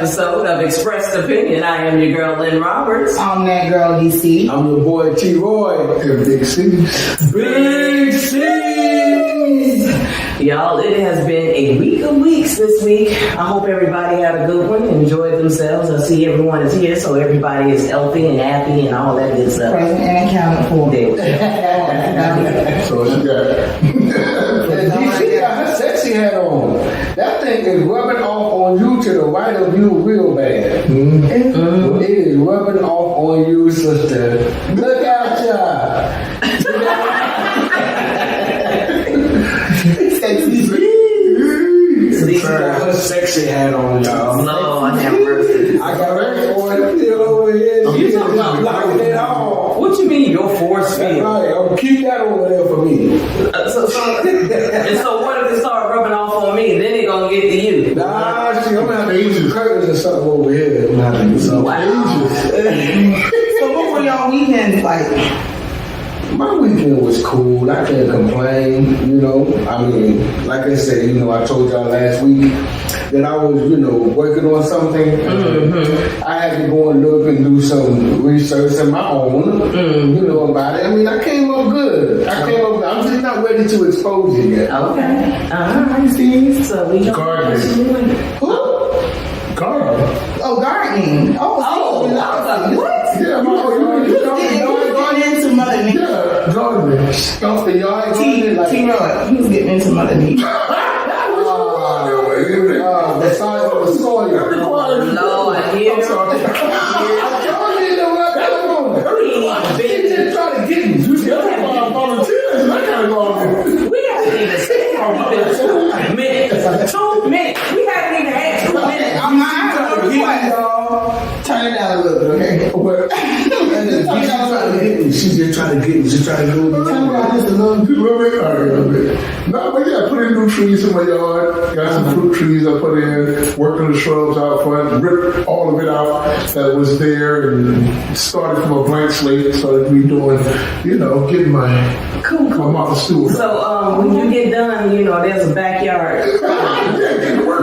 episode of Expressed Opinion. I am your girl, Lynn Roberts. I'm that girl, DC. I'm your boy, T-Roy. And Big C's. Big C's! Y'all, it has been a week of weeks this week. I hope everybody had a good one, enjoyed themselves. I see everyone is here, so everybody is healthy and happy and all that good stuff. Present and accounted for. There we go. So what you got? DC got her sexy hat on. That thing is rubbing off on you to the right of you real bad. Mm-hmm. It is rubbing off on you, sister. Look out, y'all. See, Got her sexy hat on, y'all. Lord have mercy. I got her on still over here. You talking about blocking it off. What you mean your force That's field? right. Keep that over there for me. And so what if it start rubbing off on me? Then it gonna get to you. Nah, I'm gonna have to use some curtains or something over here. I'm gonna have to do something. Wow. So what were y'all weekends like? My weekend was cool. I can't complain, you know. I mean, like I said, you know, I told y'all last week that I was, you know, working on something. Mm-hmm. I had to go and look and do some research of my own, you know, about it. I mean, I came up good. I'm just not ready to expose it yet. Okay. All right, Steve. So we Gardening. Who? Gardening. Oh, gardening. Oh, what? Yeah, Going into Mother Nature. yeah, gardening. Stuff the yard. gardening, T-Roy, he was getting into Mother Nature. The size of the soil. Oh, Lord, I hear I'm sorry. Just try to get me. You see, I'm volunteers. I gotta go. we haven't even said 2 minutes. 2 minutes. We haven't even had 2 minutes. I'm not turn it down a little bit, okay? She's just trying to get me. She's trying to do it. Turn it down just a little bit. A little bit. All right, a little bit. No, but yeah, put in new trees in my yard. Got some fruit trees I put in. Worked on the shrubs out front. Ripped all of it out that was there and started from a blank slate. Started redoing, you know, getting my mouth steward. So when you get done, you know, there's a backyard.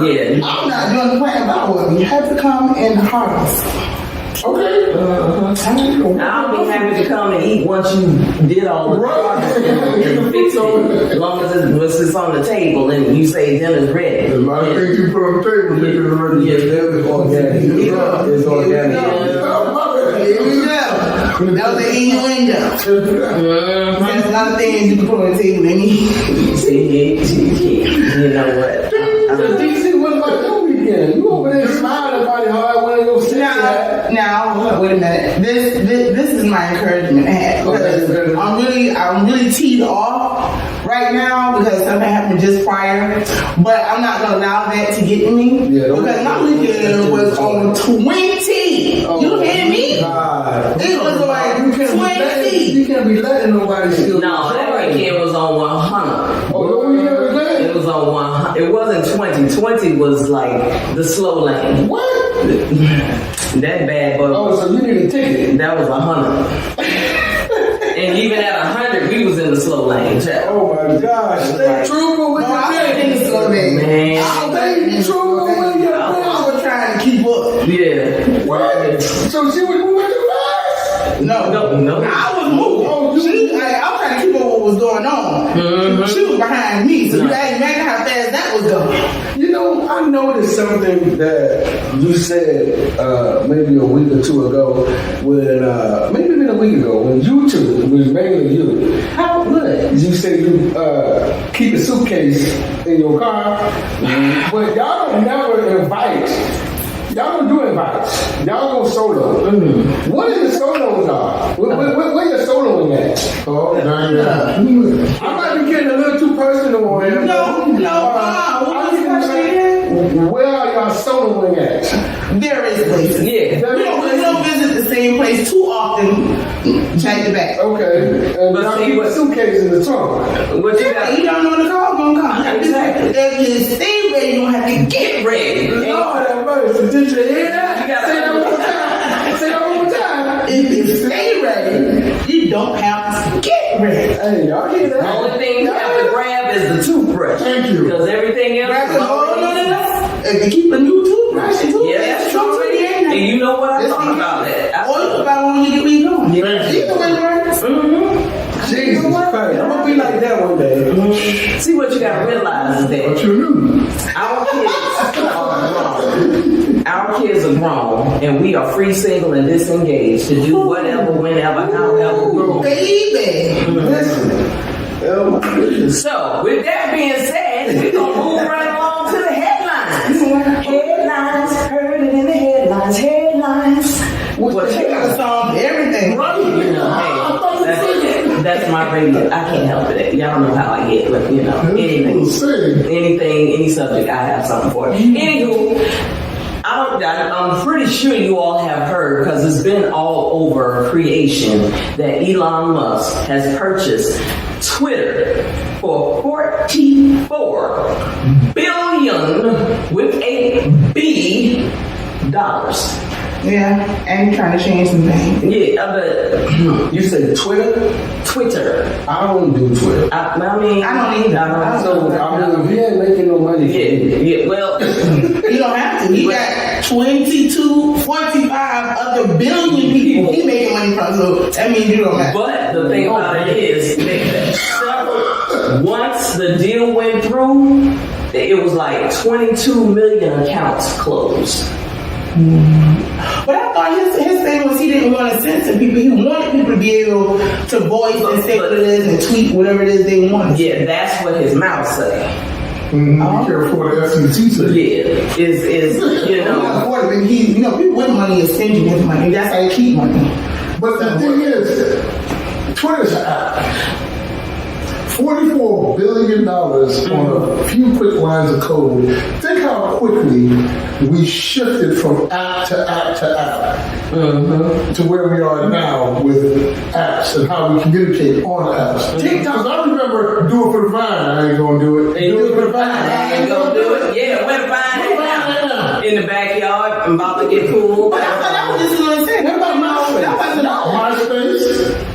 Yeah. I'm not doing the plant about what you have to come and harvest. Okay. I'll be happy to come and eat once you did all the Right. and fix it. As long as it's on the table and you say dinner's ready. There's a lot of things you put on the table, make it ready. Yeah, it's organic. It's organic. Here we go. That was an innuendo. There's a lot of things you can put on the table and eat. See, you know what? So DC, what about your weekend? You over there smiling about it hard when you sit there. Now, wait a minute. This is my encouragement hat. Because I'm really teed off right now because something happened just prior. But I'm not gonna allow that to get me. Yeah, because my weekend was on 20. Oh, You hear me? God. It was like You can't 20. be letting nobody steal. No, that weekend was on 100. Oh, no, we never did. It was on 100. It wasn't 20. 20 was like the slow lane. What? That bad boy. Oh, so you need a ticket. That was 100. And even at 100, we was in the slow lane. Oh my gosh. Stay true with No, I your was in the slow lane. Man. Stay true with your I was trying to keep up. Yeah. What? So she was moving too fast? No. I was moving. I'm trying to keep up what was going on. She was behind me, so you can't imagine how fast that was going. You know, I noticed something that you said maybe a week or two ago when, maybe even a week ago, when you two, it was mainly you. How good? You said you keep a suitcase in your car, but y'all don't never invite. Y'all don't do invites. Y'all go solo. What is the solos are? Where your soloing at? Oh, dang it. I might be getting a little too personal on here. Where are y'all soloing at? Various places. Yeah. We don't visit the same place too often back to back. Okay. And But y'all see, keep a what- suitcase in the trunk. What you got? You don't know when the call gonna come. Exactly. If you stay ready, you don't have to get ready. Lord have mercy. Did you hear that? You gotta- Say that one more time. Say that one more time. If you stay ready, you don't have to get ready. Hey, y'all hear The that? only thing you have to grab is the toothbrush. Thank you. Because everything else Grab is the already- If you keep a new toothbrush, Russian too. Yeah, that's It's true. already in there. And you know what I It's thought about that? Or you about when you get where you going. Yeah. Either way works. Jesus Christ, I'm gonna be like that one day. See, what you gotta realize is What that you knew? our kids are grown, and we are free, single, and disengaged to do whatever, whenever, however we want. Baby. Listen, oh my goodness. So, with that being said, we're gonna move right along to the headlines. Headlines, heard it in the headlines. Headlines. What She got a song for everything. Hey, that's my radio. I can't help it. Y'all know how I get with, anything, any subject, I have something for it. Anywho, I'm pretty sure you all have heard, because it's been all over creation, that Elon Musk has purchased Twitter for $44 billion with a B dollars. Yeah, and you're trying to change some things. Yeah, but You said Twitter? I don't do Twitter. I mean, I don't either. So, I mean, if he ain't making no money, yeah, well, You don't have to. He got 45 other billion people he making money from. So that means you don't have to. but the thing about it is, once the deal went through, it was like 22 million accounts closed. But I thought his thing was he didn't want to censor people. He wanted people to be able to voice and say what it is and tweet whatever it is they want. Yeah, that's what his mouth said. Be careful what the FCC says. Yeah, is People with money is stingy with money. That's how you keep money. But the thing is, Twitter's an app. $44 billion on a few quick lines of code. Think how quickly we shifted from app to app to app to where we are now with apps and how we communicate on apps. Because I remember do it for the Vine. I ain't gonna do it. do it for the Vine. I ain't gonna do it. Yeah, where the Vine is now? In the backyard. I'm about to get cool. But I thought that was just what I said. What about MySpace? That wasn't all. MySpace.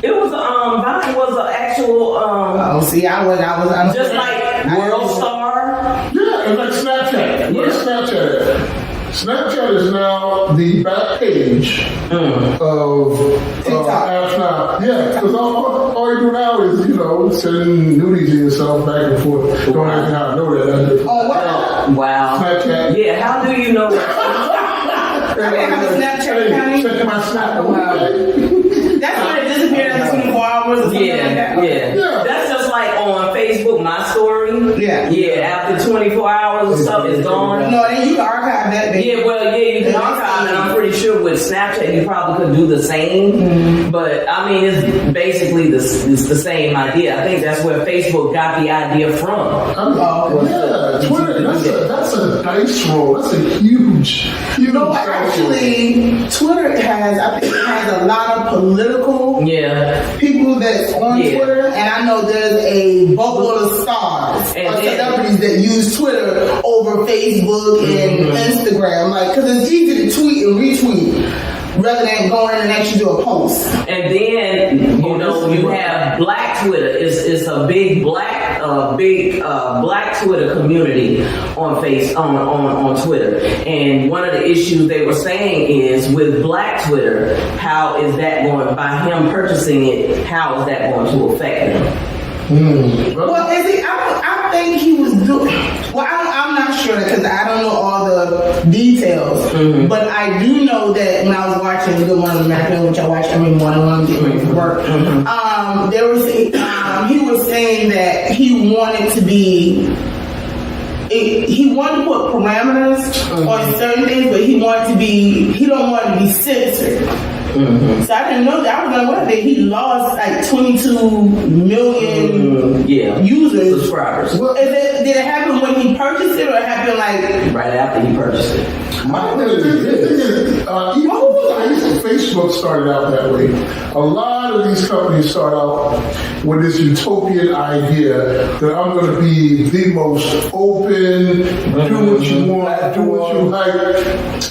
It was Vine was an actual Oh, see, I was just like World Star. Yeah, and like Snapchat. What is Snapchat? Snapchat is now the back page of apps now. Yeah, because all you do now is, sending nudies to yourself back and forth. Don't ask me how I know that. Oh, wow. Wow. Snapchat. Yeah, how do you know that? I have a Snapchat account. Check my Snap. That's when it disappeared after 24 hours or something like that. Yeah. That's just like on Facebook, my story. Yeah. Yeah, after 24 hours or stuff is gone. No, then you can archive that, baby. Yeah, well, you can archive, and I'm pretty sure with Snapchat you probably could do the same. But I mean, it's basically it's the same idea. I think that's where Facebook got the idea from. Twitter. That's a dice roll. That's a huge. No, actually, Twitter I think it has a lot of political people that's on Twitter, and I know there's a bubble of stars or celebrities that use Twitter over Facebook and Instagram, because it's easy to tweet and retweet rather than going and actually do a post. And then you have Black Twitter. It's a big black Twitter community on on Twitter. And one of the issues they were saying is with Black Twitter, how is that going, by him purchasing it, how is that going to affect him? Well, I think he was doing. Well, I'm not sure because I don't know all the details. But I do know that when I was watching Good Morning America, which I watch every morning when I'm getting ready for work, he was saying that he wanted to be. He wanted to put parameters on certain things, but he don't want to be censored. So I didn't know that. I was like, what? He lost like 22 million users. Subscribers. Well, did it happen when he purchased it, or it happened like right after he purchased it? Even Facebook started out that way. A lot of these companies start out with this utopian idea that I'm going to be the most open, do what you want, do what you like,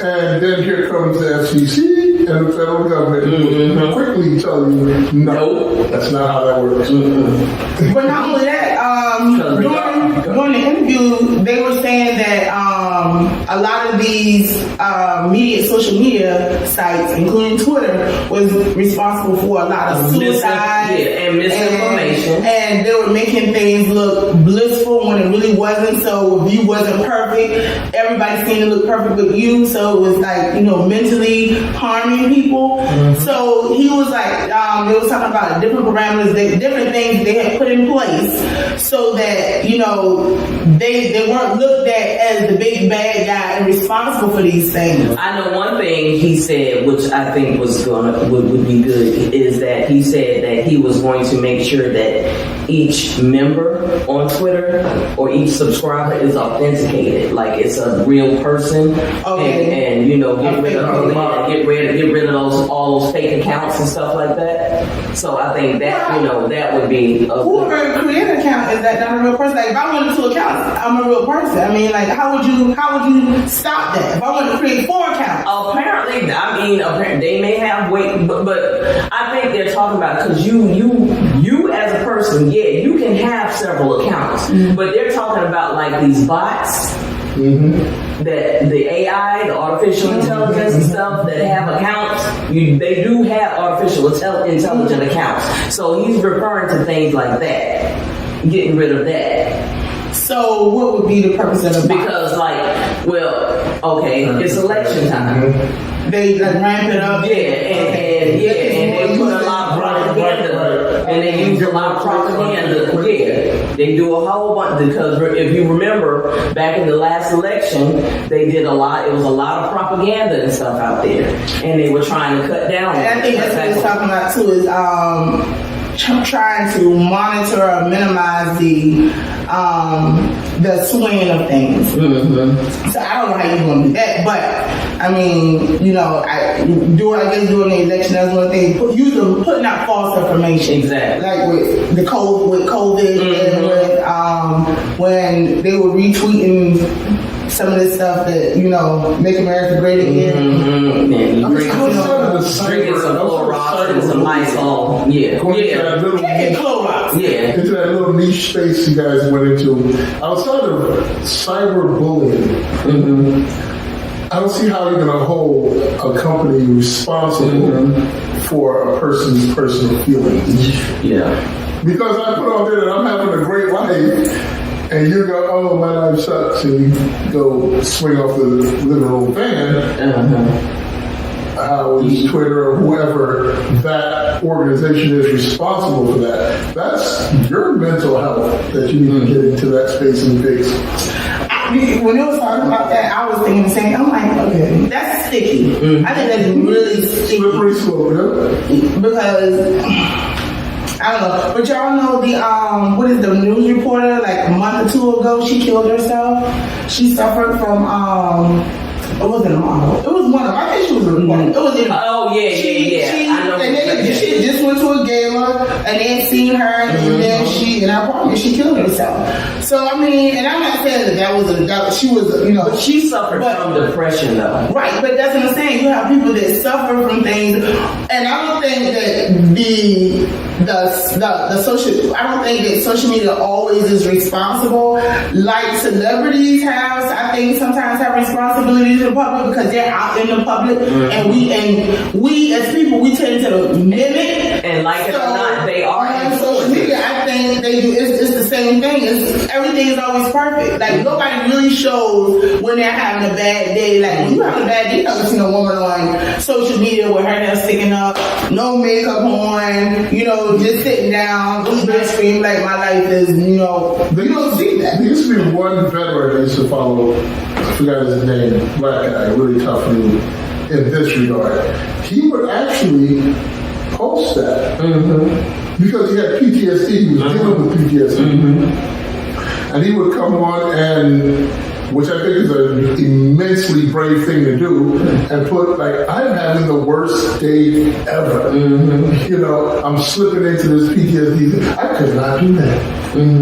and then here comes the FCC and the federal government quickly tell you, no, that's not how that works. But not only that, during during the interview, they were saying that a lot of these social media sites, including Twitter, was responsible for a lot of suicide and misinformation. And they were making things look blissful when it really wasn't. So if you wasn't perfect, everybody seemed to look perfect with you. So it was like, mentally harming people. So he was like, they was talking about different parameters, different things they had put in place so that, they weren't looked at as the big bad guy and responsible for these things. I know one thing he said, which I think would be good, is that he said that he was going to make sure that each member on Twitter or each subscriber is authenticated, like it's a real person, and get rid of all those fake accounts and stuff like that. So I think that that would be whoever create an account, is that not a real person? Like if I wanted 2 accounts, I'm a real person. I mean, like how would you stop that? If I wanted to create 4 accounts, apparently they may have but I think they're talking about because you as a person, you can have several accounts, but they're talking about like these bots. That the AI, the artificial intelligence and stuff that have accounts, they do have artificial intelligent accounts. So he's referring to things like that, getting rid of that. So what would be the purpose of the bot? Because it's election time. They ramp it up. And they put a lot of propaganda, and they use a lot of propaganda. They do a whole bunch, because if you remember back in the last election, they did a lot. It was a lot of propaganda and stuff out there, and they were trying to cut down. And I think that's what he's talking about too, is trying to monitor or minimize the swing of things. So I don't know how you're going to do that, but I mean, doing the election, that's one thing. Putting out false information, exactly, like with COVID, and with when they were retweeting some of this stuff that make America great again. Drinking some Clorox and some Lysol. Clorox. Into that little niche space you guys went into. Outside of cyberbullying, I don't see how you're going to hold a company responsible for a person's personal feelings. Because I put on there that I'm having a great life. And you go, oh, my life sucks, and you go swing off the living room fan. How is Twitter or whoever that organization is responsible for that? That's your mental health that you need to get into that space and fix. When they was talking about that, I was thinking the same. I'm like, okay, that's sticky. I think that's really sticky. Slippery slope, because I don't know, but y'all know what is the news reporter, like a month or 2 ago, she killed herself. She suffered from it wasn't a model. It was one of them. I think she was a reporter. It was I know. She just went to a gala and they seen her, and then she killed herself. So I mean, and I'm not saying that she was But she suffered from depression, though. Right, but that's what I'm saying. You have people that suffer from things, and I don't think that the social. I don't think that social media always is responsible, like celebrities have. I think sometimes have responsibilities in the public because they're out in the public, and we as people, we tend to mimic. And like it or not, they are on social media. I think they do. It's the same thing. Everything is always perfect. Like nobody really shows when they're having a bad day. Like when you have a bad day, you never seen a woman on social media with her hair sticking up, no makeup on, just sitting down, just scream like my life is, you don't see that. There used to be one veteran I used to follow. I forgot his name. Black guy, really tough dude. In this regard, he would actually post that because he had PTSD. He was dealing with PTSD, and he would come on and, which I think is an immensely brave thing to do, and put like, I'm having the worst day ever. I'm slipping into this PTSD. I could not do that.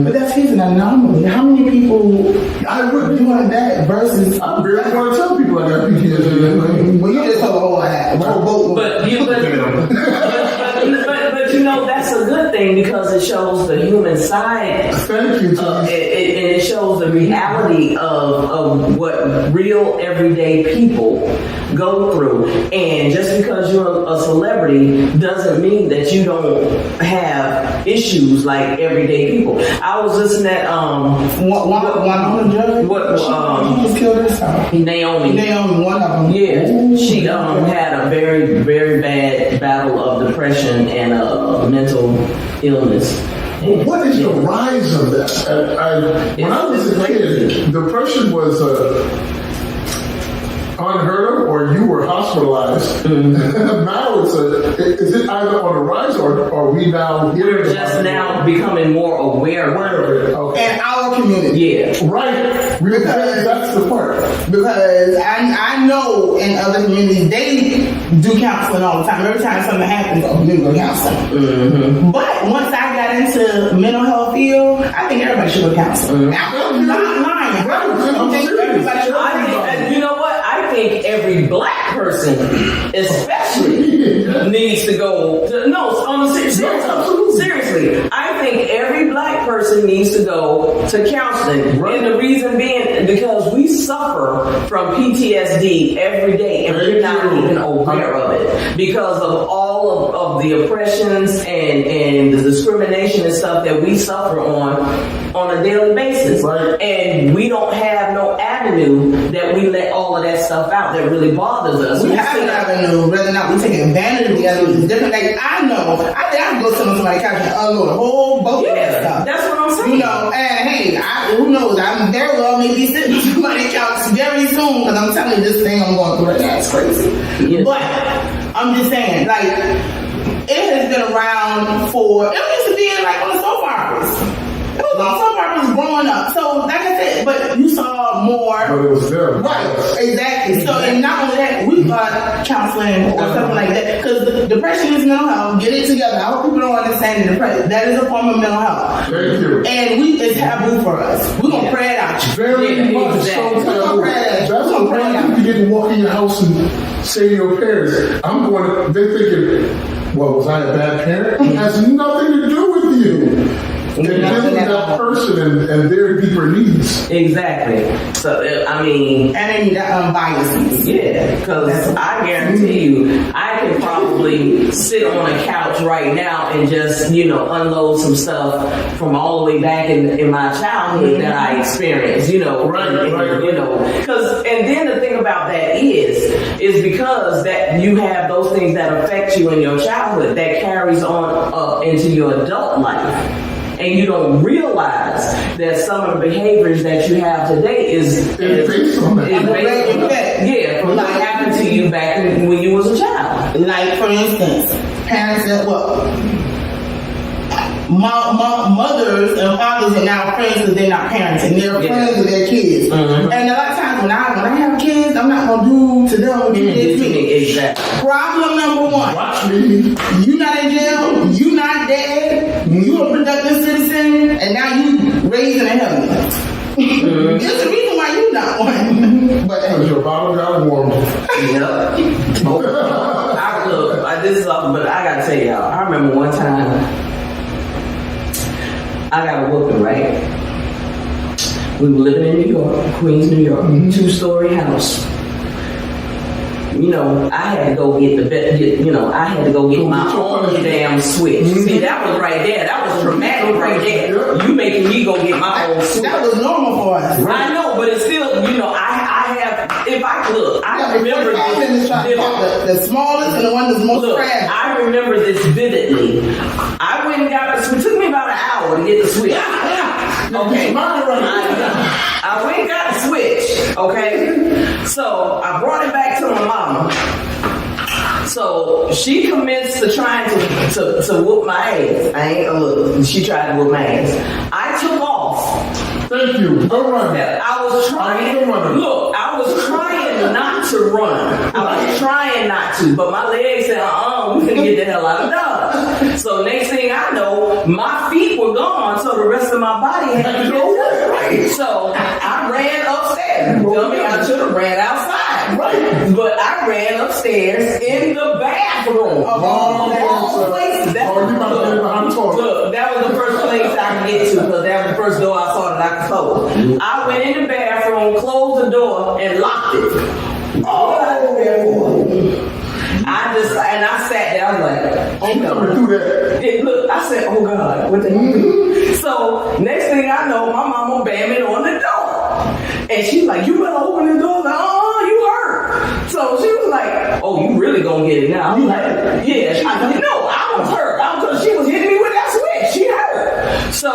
But that's an anomaly. How many people I would doing that versus? I barely want to tell people I got PTSD. Well, you just told the whole boat. But that's a good thing because it shows the human side. Thank you, And Josh. it shows the reality of what real everyday people go through. And just because you're a celebrity doesn't mean that you don't have issues like everyday people. I was listening at One on the judge. What, She just killed herself. Naomi. Naomi, one of them. Yeah, Ooh. she had a very, very bad battle of depression and mental illness. What is the rise of that? When I was a kid, depression was unheard of, or you were hospitalized. Now is it either on the rise, or are we now hearing We're just now becoming more aware of it. Okay. In our community. Yeah. Right. That's the part. Because I know in other communities they do counseling all the time. Every time something happens, we go counseling. But once I got into mental health field, I think everybody should go counseling. I'm not lying. Right. I think everybody should go You know what? I think every black person, especially, needs to go. Seriously, I think every black person needs to go to counseling. Right. And the reason being because we suffer from PTSD every day, and we're not even aware of it because of all of the oppressions and the discrimination and stuff that we suffer on a daily basis. Right. And we don't have no avenue that we let all of that stuff out that really bothers us. We have an avenue, whether or not we take advantage of the other is different. Like I know, I think I can go sit on somebody's couch and unload a whole boat of that stuff. That's what I'm saying. You know, and hey, who knows? I'm very well maybe sitting on somebody's couch very soon because I'm telling you this thing I'm going through right now is crazy. Yes. But I'm just saying, like, it has been around for, it used to be like on the soap operas. It was on soap operas growing up. So, like I said, but you saw more. But it was them. Right, exactly. So, and not only that, we got counseling or something like that. Because depression is mental health. Get it together. I hope people don't understand depression. That is a form of mental health. Thank you. And it's taboo for us. We're going to pray it out. Very Yeah, much exactly. so taboo. That's what when you get to walk in your house and say to your parents, they're thinking, well, was I a bad parent? It has nothing to do with you. It deals with that person and their deeper needs. Exactly. So, I mean, And then biases. yeah, because I guarantee you, I can probably sit on a couch right now and just, unload some stuff from all the way back in my childhood that I experienced, Right. and then the thing about that is because that you have those things that affect you in your childhood that carries on up into your adult life. And you don't realize that some of the behaviors that you have today is based on that. From what happened to you back when you was a child. Like, for instance, parents that, mothers and fathers are now friends because they're not parenting. They're friends with their kids. Mm-hmm. And a lot of times when I have kids, I'm not going to do to them what you did to me. Exactly. Problem number one. Watch me. You not in jail. You not dead. You a productive citizen. And now you raising a heaven. There's a reason why you not one. But Because your bottom got warm. Yep. But I gotta tell y'all, I remember one time I got a whooping, right? We were living in New York, Queens, New York, 2-story house. I had to go get I had to go get my own damn switch. See, that was right there. That was dramatic right there. You making me go get my own switch. that was normal for us. I know, but it's still, I have, if I look, I remember this. The smallest and the one that's most Look, fragile. I remember this vividly. I went and got the switch. It took me about an hour to get the switch. Okay. I went and got the switch. Okay. So I brought it back to my mama. So she commenced to trying to whoop my ass. I ain't look. She tried to whoop my ass. I took off. Thank you. Go run. I was trying. Look, I was trying not to run. I was trying not to, but my legs said, we finna get the hell out of Dodge. So next thing I know, my feet were gone, so the rest of my body had to go. So I ran upstairs. You feel me? I should have ran outside. But I ran upstairs in the bathroom. Of all places. That was, you might have been behind the toilet. look, that was the first place I could get to because that was the first door I saw that I could close. I went in the bathroom, closed the door, and locked it. And I sat there, I was like, She coming through that. look, I said, oh God, what the hell? So next thing I know, my mama bamming on the door. And she's like, you better open the door. I was like, oh, you hurt. So she was like, oh, you really gonna get it now? I was like, yeah. I was hurt. She was hitting me with that switch. She hurt. So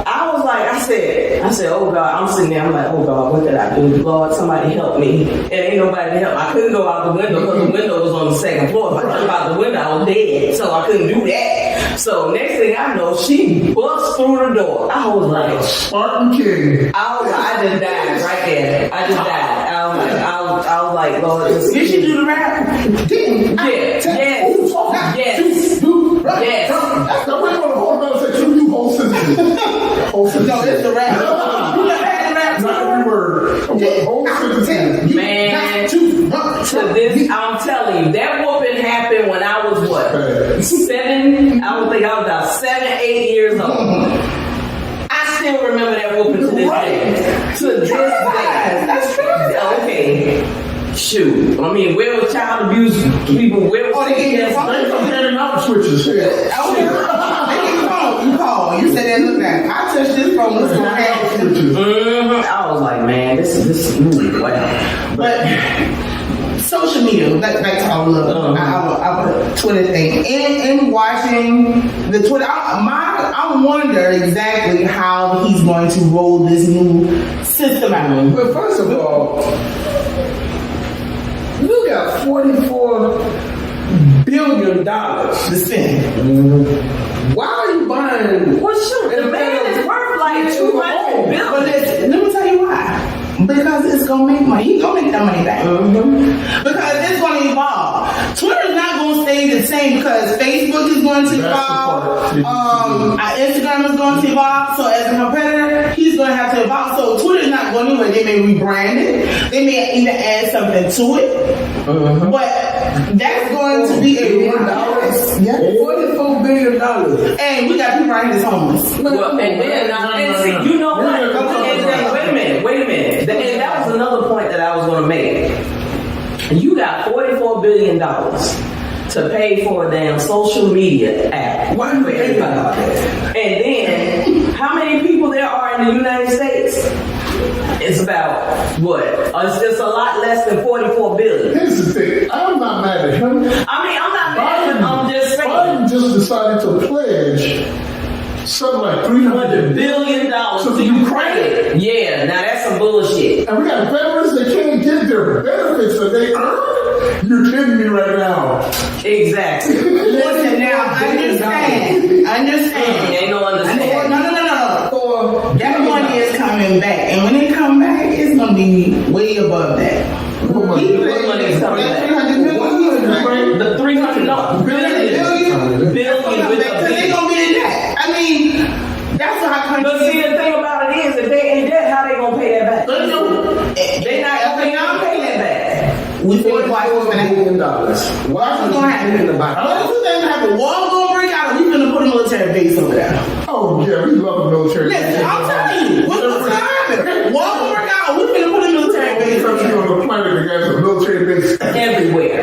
I was like, I said, oh God, I'm sitting there, I'm like, oh God, what did I do? Lord, somebody help me. And ain't nobody to help. I couldn't go out the window because the window was on the second floor. If I jumped out the window, I was dead. So I couldn't do that. So next thing I know, she busts through the door. I was like, Spartan King. I just died right there. I just died. I was like, Lord, just Did she do the rap? yes. Now wait on the whole nother section. You whole sentences. Whole sentences. No, it's the rap. You never had the rap. Not every word. Whole sentences. Man, to this, I'm telling you, that whooping happened when I was what? 7? I would think I was about 7, 8 years old. I still remember that whooping to this day. To this day. That's true. Okay. Shoot. I mean, where was child abuse people? Where was they gave you phone? They from handing out switches. Yeah. You call. You said that. Look now. I touched this phone. What's going to happen? I was like, man, this wow. But social media, back to our Twitter thing, and watching the Twitter, I wonder exactly how he's going to roll this new system out. But first of all, you got $44 billion To spend. Why are you buying? Well, shoot, the man is worth like $200 billion. But let me tell you why. Because it's gonna make money. He's gonna make that money back. Because it's gonna evolve. Twitter's not gonna stay the same because Facebook is going to evolve. Instagram is going to evolve. So as a competitor, he's gonna have to evolve. So Twitter's not going anywhere. They may rebrand it. They may even add something to it. But that's going to be a $44 billion. and we got people out here that's homeless. Well, and then, see, you know what? Wait a minute. And that was another point that I was going to make. You got $44 billion to pay for a damn social media app. Why do you think about that? And then, how many people there are in the United States? It's about, what? It's a lot less than 44 billion. Here's the thing. I'm not mad at him. I mean, I'm not mad at him. I'm just saying. Biden just decided to pledge something like $300 billion to Ukraine. Yeah, now that's some bullshit. And we got veterans that can't get their benefits that they earn. You're kidding me right now. Exactly. Listen now, understand. Ain't no understanding. No. That money is coming back, and when it come back, it's gonna be way above that. What money is coming back? The 300 billion with Because they gonna be in debt. I mean, that's how countries. But see, the thing about it is, if they in debt, how they gonna pay that back? They not paying that back. We feel like $44 billion. what's gonna happen? What's gonna happen? War gonna break out, and we gonna put a military base over there. Oh, yeah, we love the military. Listen, I'm telling you, what's gonna happen? War gonna break out, and we gonna put a military base over Country there. on the planet that has a military base. Everywhere.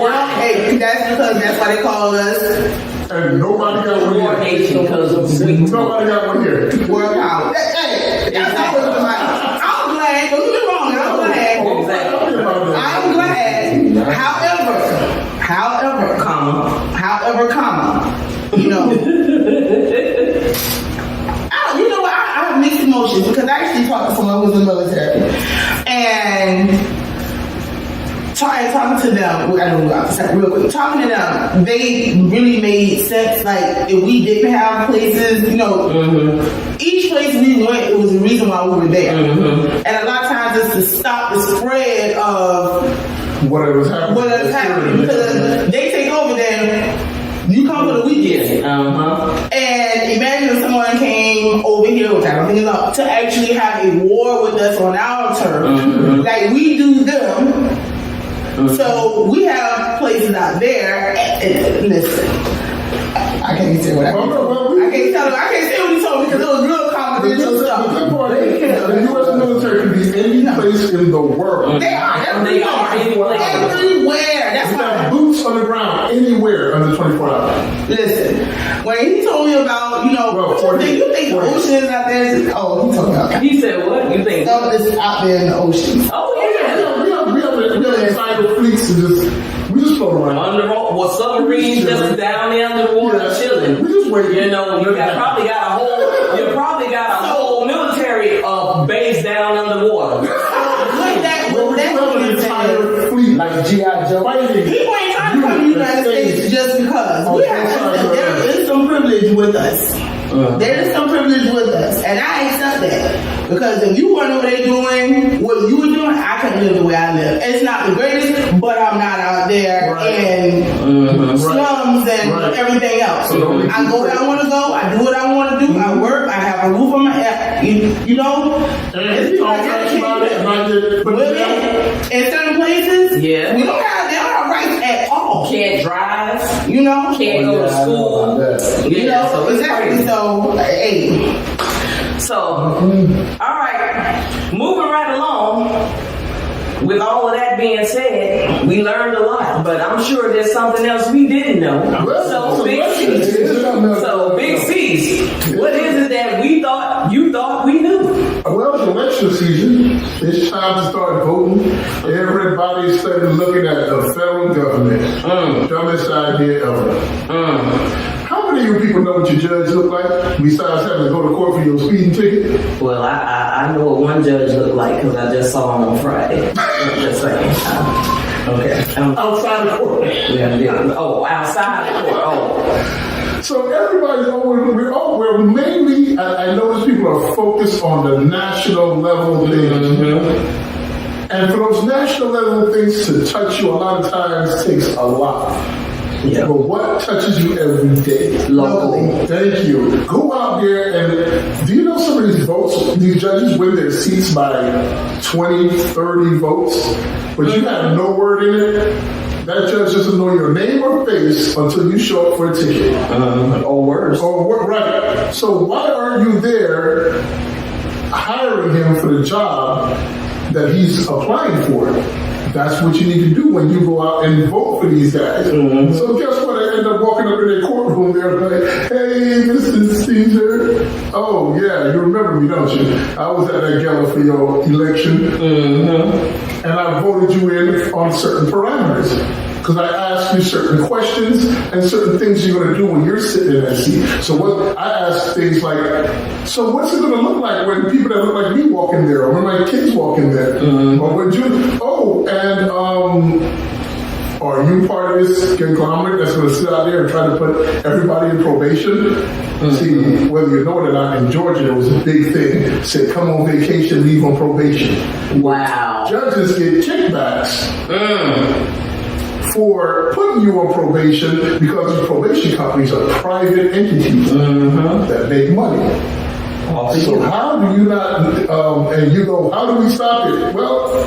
Well, hey, that's because that's why they call us And nobody got one War here. nation, because Nobody got one here. World Power. Hey, that's not what it's like. I'm glad. Don't get me wrong. I'm glad. Exactly. I'm glad. However, you know. You know what? I have mixed emotions because I actually talked to someone who was in the military and talking to them. I don't know. I'll say real quick. Talking to them, they really made sense. Like if we didn't have places, you know, each place we went, it was the reason why we were there. And a lot of times it's to stop the spread of Whatever's happening. Because they take over there. You come for the weekend. And imagine if someone came over here, which I don't think is up, to actually have a war with us on our turf. Like we do them. So we have places out there. And listen, I can't say what I can't tell him. I can't say what he told me because it was real confidential stuff. The good part is the U.S. military can be any place in the world. They are everywhere. That's We why. have boots on the ground anywhere under 24 hours. Listen, when he told me about, Well, you think the ocean is out there? He told me about He said, what? You think? stuff that's out there in the ocean. Oh, yeah. We have inside fleets and we just float around. Submarines just down there underwater chilling. We just wait. You probably got a whole military base down underwater. We have an entire fleet. Like G.I. Joe. People ain't trying to come to the United States just because. There is some privilege with us. There is some privilege with us. And I accept that. Because if you want to know what they're doing, what you were doing, I couldn't live the way I live. It's not the greatest, but I'm not out there in slums and everything else. I go where I want to go. I do what I want to do. I work. I have a roof on my head. You know? And it's all facts about it. Women in certain places, they don't have rights at all. Can't drive. Can't go to school. So it's exactly. crazy. So, hey. So, all right, moving right along. With all of that being said, we learned a lot, but I'm sure there's something else we didn't know. So, Big C's, what is it that you thought we knew? Well, it's election season. It's time to start voting. Everybody's starting looking at the federal government. Dumbest idea ever. How many of you people know what your judge look like besides having to go to court for your speeding ticket? Well, I know what one judge looked like because I just saw him on Friday. I'm just saying. Okay. Outside the court. Yeah. Oh, outside the court. Oh. So everybody's we're mainly, I notice people are focused on the national level things. And for those national level things to touch you a lot of times takes a lot. Yeah. But what touches you every day? Locally. Thank you. Go out there and do you know some of these votes, these judges win their seats by 20, 30 votes, but you have no word in it? That judge doesn't know your name or face until you show up for a ticket. Or worse. Right. So why are you there hiring him for the job that he's applying for? That's what you need to do when you go out and vote for these guys. So guess what? I end up walking up in their courtroom. They're like, "Hey, Mr. Caesar. Oh yeah, you remember me, don't you? I was at that gala for your election, and I voted you in on certain parameters." Because I asked you certain questions and certain things you're going to do when you're sitting in that seat. So I asked things like, so what's it going to look like when people that look like me walk in there, or when my kids walk in there, or when you? Are you part of this conglomerate that's going to sit out there and try to put everybody in probation? See, whether you know it or not, in Georgia there was a big thing. Said, come on vacation, leave on probation. Wow. Judges get kickbacks for putting you on probation because these probation companies are private entities that make money. So how do you not, and you go, how do we stop it? Well,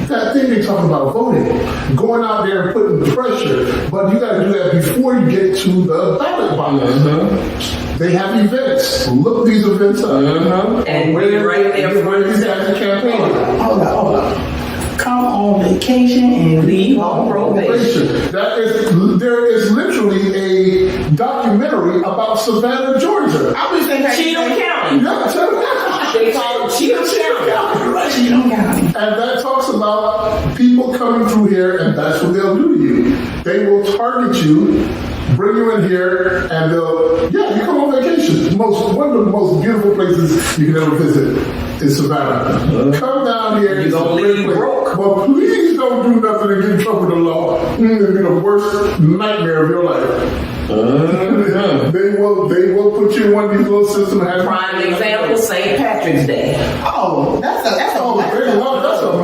that thing they're talking about voting, going out there and putting pressure, but you got to do that before you get to the ballot box. They have events. Look these events up. And we're right there for these guys are campaigning. Hold up. Come on vacation and leave on probation. There is literally a documentary about Savannah, Georgia. I was thinking Cheatham County. They call it Cheatham County. Cheatham County. And that talks about people coming through here, and that's what they'll do to you. They will target you, bring you in here, and you come on vacation. One of the most beautiful places you can ever visit is Savannah. Come down here. You're going to leave broke. But please don't do nothing and get in trouble with the law. It'll be the worst nightmare of your life. They will put you in one of these little systems. Prime example, St. Patrick's Day. Oh, that's a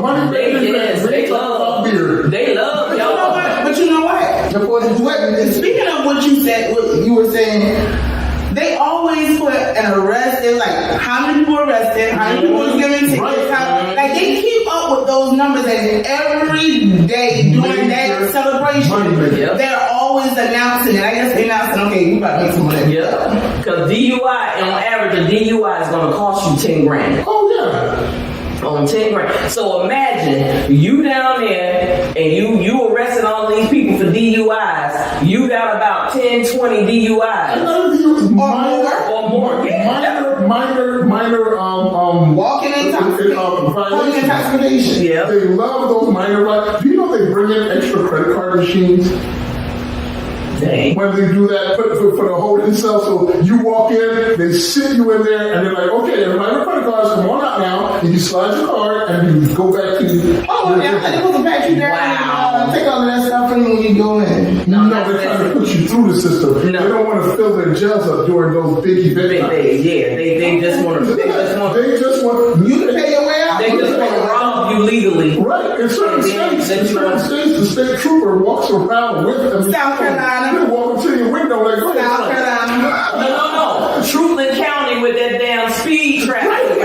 money making Yes, they love beer. They love y'all. But you know what? Speaking of what you said, what you were saying, they always put an arrest. They're like, how many people arrested? How many people was given tickets? Like they keep up up with those numbers, and every day during that celebration, Yep. they're always announcing it. I guess they're announcing, okay, we about to make some money. Yeah, because DUI, on average, a DUI is going to cost you 10 grand. Oh yeah. On 10 grand. So imagine you down there and you arresting all these people for DUIs. You got about 10, 20 DUIs. Or more. Yeah. Minor, Walking intoxication. Yeah. They love those minor rights. Do you know they bring in extra credit card machines? Dang. When they do that for the holding cell, so you walk in, they sit you in there, and they're like, okay, everybody with credit cards, come on out now, and you slide your card, and you go back to Oh, yeah, they supposed to pat you down Wow. and take all of that stuff in when you go in. No, they're trying to put you through the system. No. They don't want to fill their jails up during those big events. They just want to. They just want You can pay your way out. They just want to rob you legally. right. In certain states, the state trooper walks around with them. South Carolina. They walk into your window like, go ahead. South Carolina. No. Truthland County with that damn speed traffic.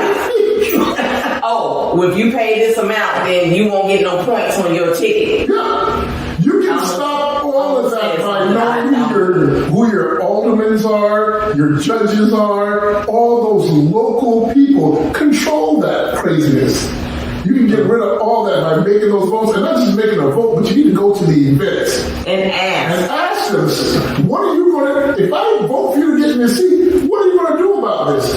Oh, well, if you pay this amount, then you won't get no points on your ticket. Yeah. You can stop all of that by knowing who your aldermen are, your judges are, all those local people. Control that craziness. You can get rid of all that by making those votes, and not just making a vote, but you need to go to the events And and ask. ask them, what are you going to, if I vote for you to get in the seat, what are you going to do about this?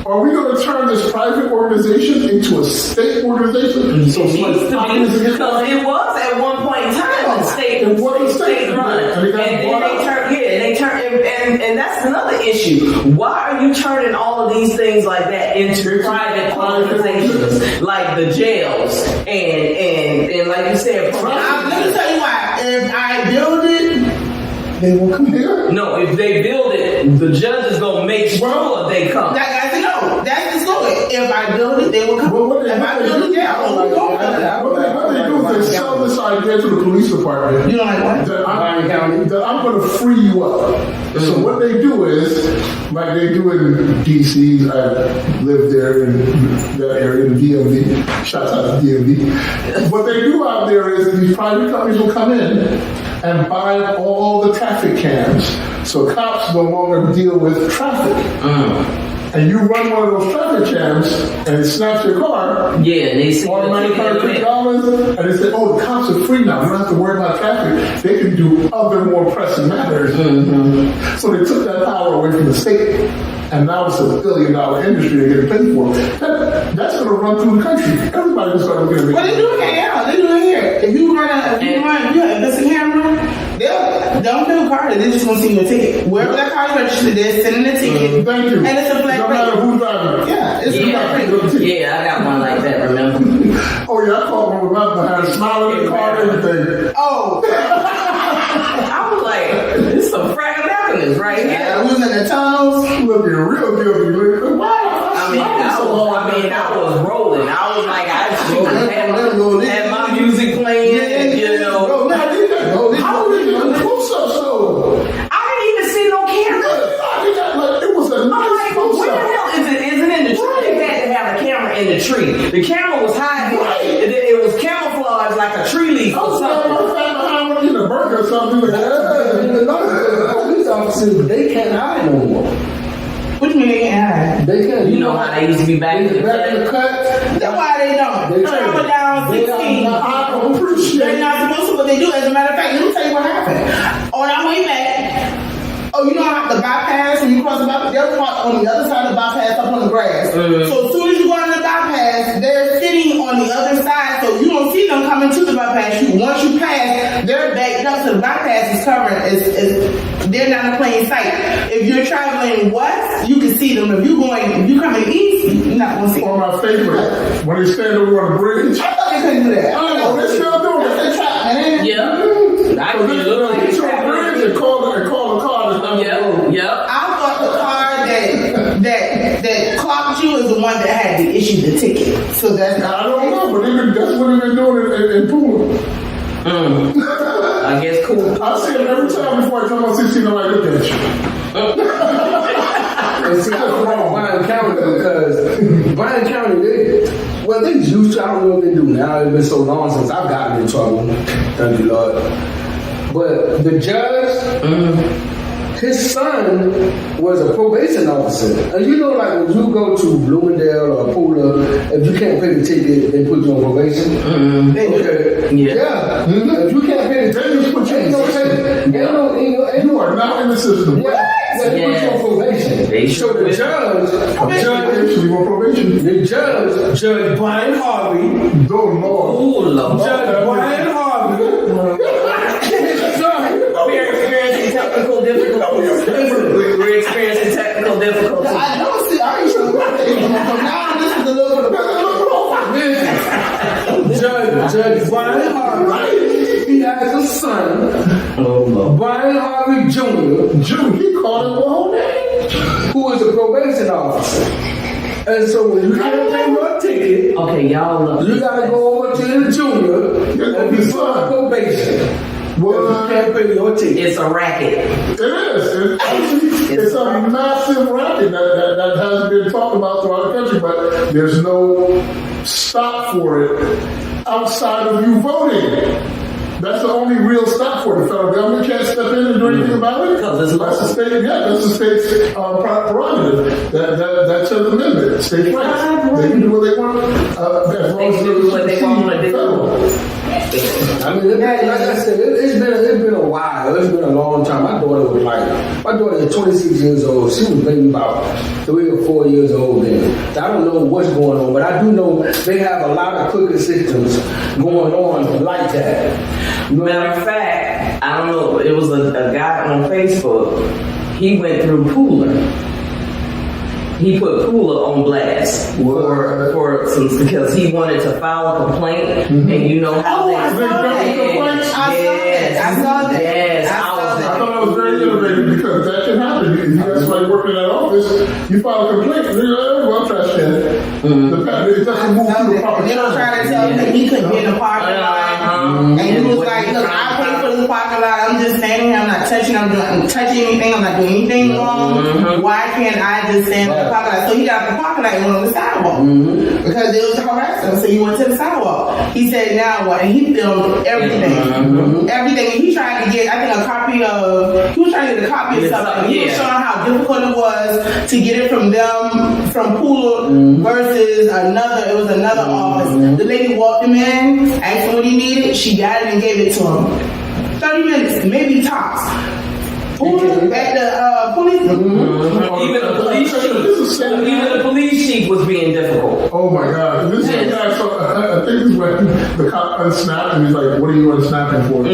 Are we going to turn this private organization into a state organization? So It needs to be, because it was at one point in time the state It was state run, and they turned, and that's another issue. Why are you turning all of these things like that into private organizations, like the jails and like you said, Let me tell you why. If I build it, they will come here. no, if they build it, the judge is gonna make sure they come. That's the story. If I build it, they will come. What If I build it, I will go. what they do is they sell this idea to the police department. You know like what? That I'm going to free you up. So what they do is, like they do in D.C., I lived there in that area, in DMV. Shout out to DMV. What they do out there is these private companies will come in and buy up all the traffic cams. So cops no longer deal with traffic. And you run one of those traffic cams and it snaps your car. Yeah, and they see Automatic car $3, and they say, oh, the cops are free now. We don't have to worry about traffic. They can do other more pressing matters. So they took that power away from the state. And now it's $1 billion industry they're getting paid for. That's going to run through the country. Everybody's going to get Well, they do it here. They do it here. If you have a camera, they'll pay a card. They're just going to send you a ticket. Wherever that car is registered, they're sending a ticket. Thank you. And it's a flat no rate. matter who's driving it. Yeah, it's a flat rate. Yeah, I got one like that, remember? Oh, yeah, I caught one with my behind, smiling in the car and everything. Oh, I was like, this is some fragmentness right here. yeah, we was in the tunnels. Looking real guilty. Wow. I was rolling. I was like, I had my music playing, you know. How did you get close up so? I didn't even see no camera. It was a nice Like, close where the up. hell is it? Isn't in the tree? They had to have a camera in the tree. The camera was hiding. Right. It was camouflaged like a tree leaf I or was something. behind one eating a burger or something. Police officers, they can't hide no more. What do you mean they can't hide? They can't. You know how they used to be back in the back in the day. cut. That's why they don't. They Travel down They 16. I don't appreciate They're it. not supposed to, but they do. As a matter of fact, let me tell you what happened. On our way back, you know how the bypass, when you cross the bypass, they're parked on the other side of the bypass up on the grass. So as soon as you go on the bypass, they're sitting on the other side, so you don't see them coming to the bypass. Once you pass, they're backed up, so the bypass is covering. They're not in plain sight. If you're traveling west, you can see them. If you coming east, you're not going to see them. Or my favorite, when they stand over on the bridge. I thought they couldn't do that. Oh, they still do it. That's a trap, man. Yeah. I So can they look like get it's to a bridge and call the car that's down the road. Yep. I thought the car that clocked you is the one that had to issue the ticket. So that's I don't know, but that's what they've been doing in Pula. I guess cool. I see them every time before I come on 16. I'm like, look at you. And see, I don't like Bryan County because Bryan County, Well, they used to. I don't know what they do now. It's been so long since I've gotten in trouble. Thank you, Lord. But the judge, his son was a probation officer. And you know, like when you go to Bloomingdale or Pooler, if you can't pay the ticket, they put you on probation. Okay. Yeah. If you can't pay the ticket, They just put you in the system. You are now in the system. Yeah, they put you on probation. They So the judge, Judge Brian Harvey, Oh, Lord. Ooh, Lord. Judge Brian Harvey. We're experiencing technical difficulties. We're experiencing technical difficulties. I don't see. I ain't sure what they from now. This is a little bit of Judge Brian Harvey, he has a son, Oh, Lord. Brian Harvey Jr., He called it wrong name. who is a probation officer. And so when you can't pay your ticket, Okay, y'all look. you gotta go over to the junior and be put on probation. Well, You can't pay your ticket. It's a racket. it is. It's a massive racket that hasn't been talked about throughout the country, but there's no stop for it outside of you voting. That's the only real stop for it. The federal government can't step in and do anything about it. Because it's That's the state. Yeah, that's the state's prerogative. That's an amendment. State rights. They can do what they want as long They as can do what they want to do. federal. I mean, like I said, it's been a while. It's been a long time. My daughter is 26 years old. She was maybe about 3 or 4 years old then. I don't know what's going on, but I do know they have a lot of cooking systems going on like that. Matter of fact, I don't know, it was a guy on Facebook. He went through Pooler. He put Pooler on blast for some because he wanted to file a complaint, and you know how Oh, they I saw that. I saw that. Yes, I I saw was that. I thought that was very innovative because that can happen. If you got somebody working in that office, you file a complaint, well, trash can. It doesn't move through the proper They were channel. trying to tell him that he couldn't get in the parking lot. And he was like, look, I paid for this parking lot. I'm just standing here. I'm not touching anything. I'm not doing anything wrong. Why can't I just stand in the parking lot? So he got the parking lot and went on the sidewalk. Because it was harassing him. So he went to the sidewalk. He said, now what? And he filmed everything. Everything. And he tried to get, I think, he was trying to get a copy of something. He was showing how difficult it was to get it from them, from Pooler versus it was another office. The lady walked him in, asked him what he needed. She got it and gave it to him. 30 minutes, maybe tops. Pooler at the police. even the police chief was being difficult. Oh my God! This is the guy. So I think this is when the cop unsnapped and he's like, "What are you unsnapping for?" I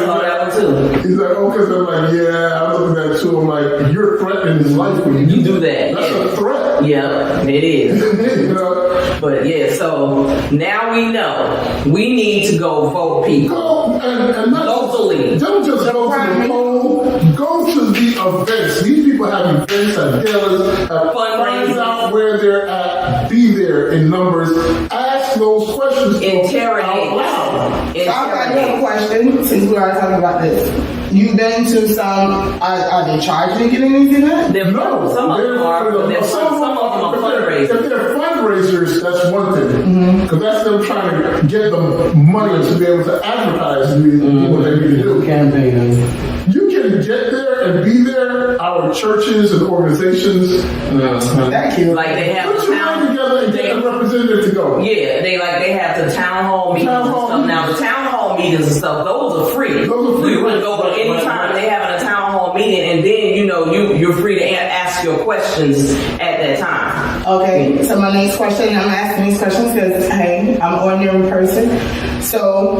saw that one too. He's like, "Oh, because I'm like, yeah, I'm looking at it too. I'm like, you're threatening his life when You do that. That's a threat." Yeah, it is. You know, But yeah, so now we know we need to go vote people. go and not Locally. Don't just go to the poll. Go to the events. These people have events, have galas, have Fundraisers. find out where they're at. Be there in numbers. Ask those questions. Interrogate. out loud. I got a question since we are talking about this. You've been to some, are they charging to get in these events? No, Some of them are, but some of them are fundraisers. If they're fundraisers, that's one thing. Because that's them trying to get the money to be able to advertise and do what they need to do. Campaign. You can get there and be there. Our churches and organizations Thank you. Like they have put your money together and get a representative to go. Yeah, they have the town hall meetings Town and hall stuff. Now the town hall meetings and stuff, those are free. Those are free. You can go to any time they having a town hall meeting, and then you're free to ask your questions at that time. Okay, so my next question, I'm asking these questions because, hey, I'm an ordinary person. So,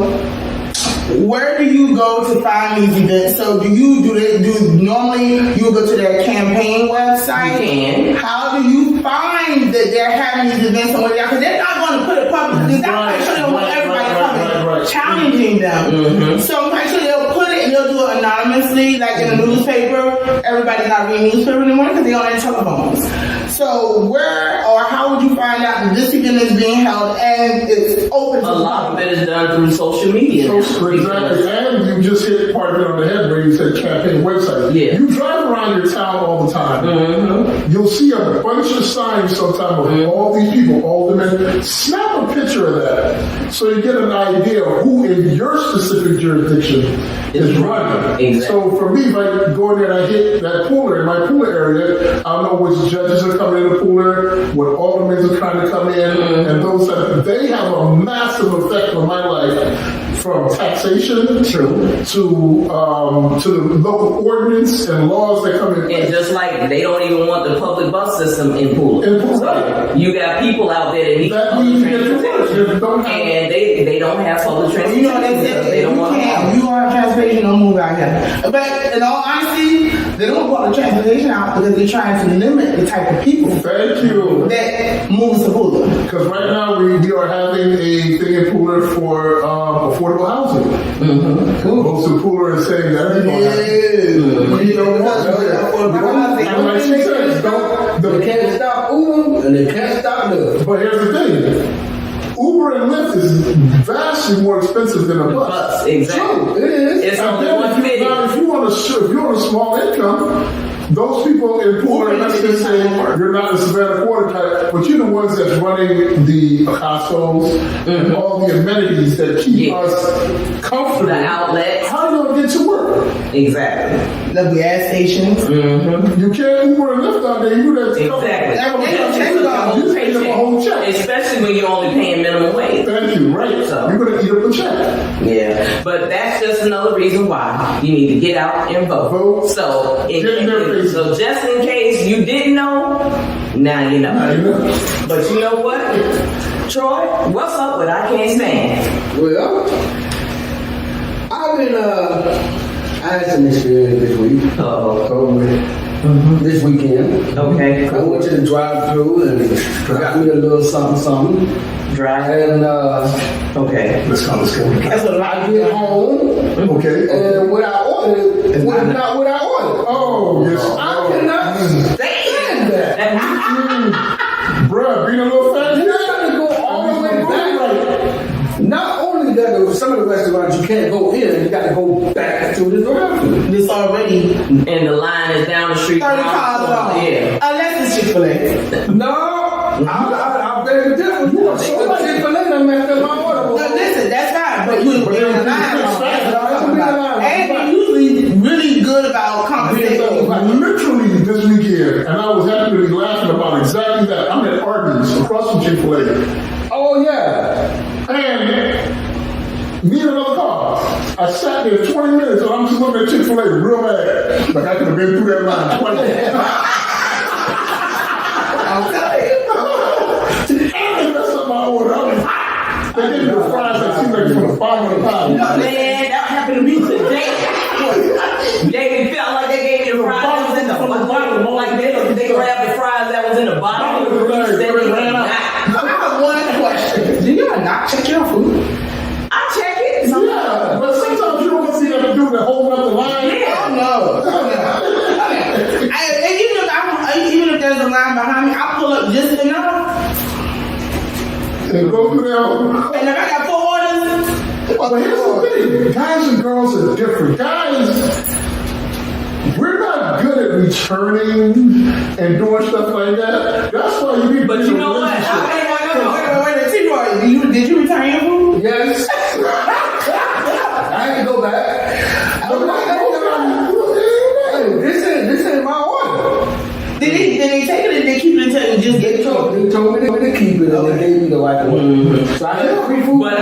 where do you go to find these events? So, normally you go to their campaign website? You can. How do you find that they're having these events somewhere? Because they're not going to put it public. Because I'm pretty sure they don't want everybody coming, challenging them. So, I'm pretty sure they'll put it and they'll do it anonymously, like in a newspaper. Everybody's not reading newspaper anymore because they're on their telephones. So, where or how how would you find out that this event is being held and it's open to A the lot of public? it is done through social media. now. Exactly, and you just hit part of it on the head where you said campaign website. Yeah. You drive around your town all the time. You'll see a bunch of signs sometime of all these people, all the men. Snap a picture of that so you get an idea of who in your specific jurisdiction is running. Exactly. So for me, if I go in there and I hit that pooler in my pooler area, I know which judges are coming in the pooler, what aldermen are trying to come in, and those that they have a massive effect on my life. From taxation to the local ordinance and laws that come in And place. just like they don't even want the public bus system in Pooler. In Pooler. So you got people out there that need That public means you get your transportation. work. Don't have- And they don't have public You transportation know, they because say they don't you want can't, to. you are transportation, don't move out here. But in all honesty, they don't want the transportation out because they're trying to limit the type of people Thank you. that moves to Pooler. Because right now we are having a thing in Pooler for affordable housing. Most of Pooler is saying that ain't gonna happen. You know what? And like she says, They can't stop Uber and they can't stop Lyft. But here's the thing. Uber and Lyft is vastly more expensive than a bus. Bus, exactly. True, it is. It's And only then one if you're fifty. if you're on a small income, those people in Pooler, let's just say you're not the Savannah Quarter type, but you're the ones that's running the Costco's and all the amenities that keep Yeah. us comfortable. The outlets. How are you gonna get to work? Exactly. The gas stations. You can't Uber and Lyft out there. You do that. Exactly. You pay them a whole check. Especially when you're only paying minimum wage. Thank you. Right. So- You're gonna eat up a check. Yeah, but that's just another reason why you need to get out and vote. Vote. So, Get in their face. so just in case you didn't know, now you know. Now you know. But you know what, Troy? What's up with I Can't Stand? Well, I've been, I had some experience this week. This weekend. Okay, I cool. went to the drive-through and got me a little something. Drive. And Okay. Let's go. That's what I get home Okay. and what I ordered was not what I ordered. Oh, yes. I cannot stand that. Bruh, being a little fat. You got to go all the way back. Not only that, some of the restaurants you can't go in, you got to go back to the drive-thru. This already 30 And the line is down the street. cars long. Yeah. Unless it's Chick-fil-A. No, I'm very different. You are so like Chick-fil-A done messed up my order. No, listen, that's fine, but you in a line. And they're usually really good about compensating. Literally this weekend, and I was happy to be laughing about exactly that. I'm at Arby's across from Chick-fil-A. Oh yeah. And need another car. I sat there 20 minutes and I'm just looking at Chick-fil-A real mad. Like I could have been through that line twice. I'm telling you. And they messed up my order. I was hot. They gave me the fries that seemed like from the bottom of the pie. Man, that happened to me today. They felt like they gave you the fries that was in the bottom. Like they grabbed the fries that was in the bottom. I have one question. Do you not check your food? I check it. Yeah, but sometimes you don't see them do the whole other line. Oh no. Even if there's a line behind me, I pull up just enough. And go through there. And if I got 4 orders, But here's the thing, guys and girls are different. Guys, we're not good at returning and doing stuff like that. That's why you need. But you know what? Did you return your food? Yes. I had to go back. I was like, hey, this ain't my order. Did they take it and they keep it until you just They get told it? me to keep it and they gave me the right one. So I had free food. But if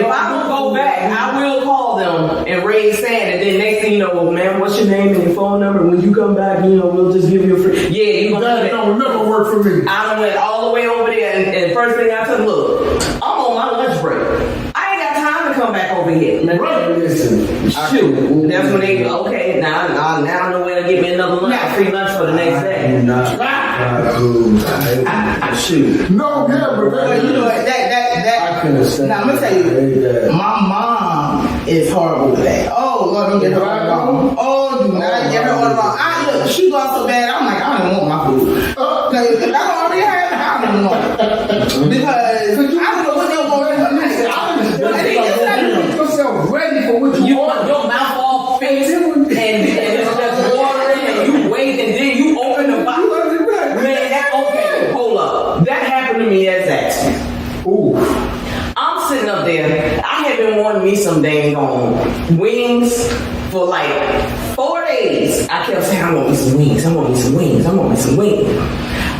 I will go back, I will call them and raise sand, and then next thing you know, well, man, what's your name and your phone number? When you come back, we'll just give you a free. Yeah, you gonna That do that. don't never work for me. I went all the way over there, and first thing I took, look, I'm on my lunch break. I ain't got time to come back over here. Right. Listen, Shoot, that's when they okay. Now I know where to get me another lunch, free lunch for the next day. Shoot. No, yeah, but But you know what? I couldn't stand Now I'm gonna tell you, my mom is horrible with that. Oh Lord, don't get her order wrong. Oh, do not get her order wrong. Look, she got so bad. I'm like, I don't want my food. If I already have it, I don't coming on. Because I don't know what they're going to do. I understand. You get yourself ready for what you want. Your mouth all fixed and it's just watering and you wait and then you open the box. Man, okay, hold up. That happened to me as that. Ooh. I'm sitting up there. I had been wanting me some dang on wings for like 4 days. I kept saying, I want me some wings. I want me some wings. I want me some wings.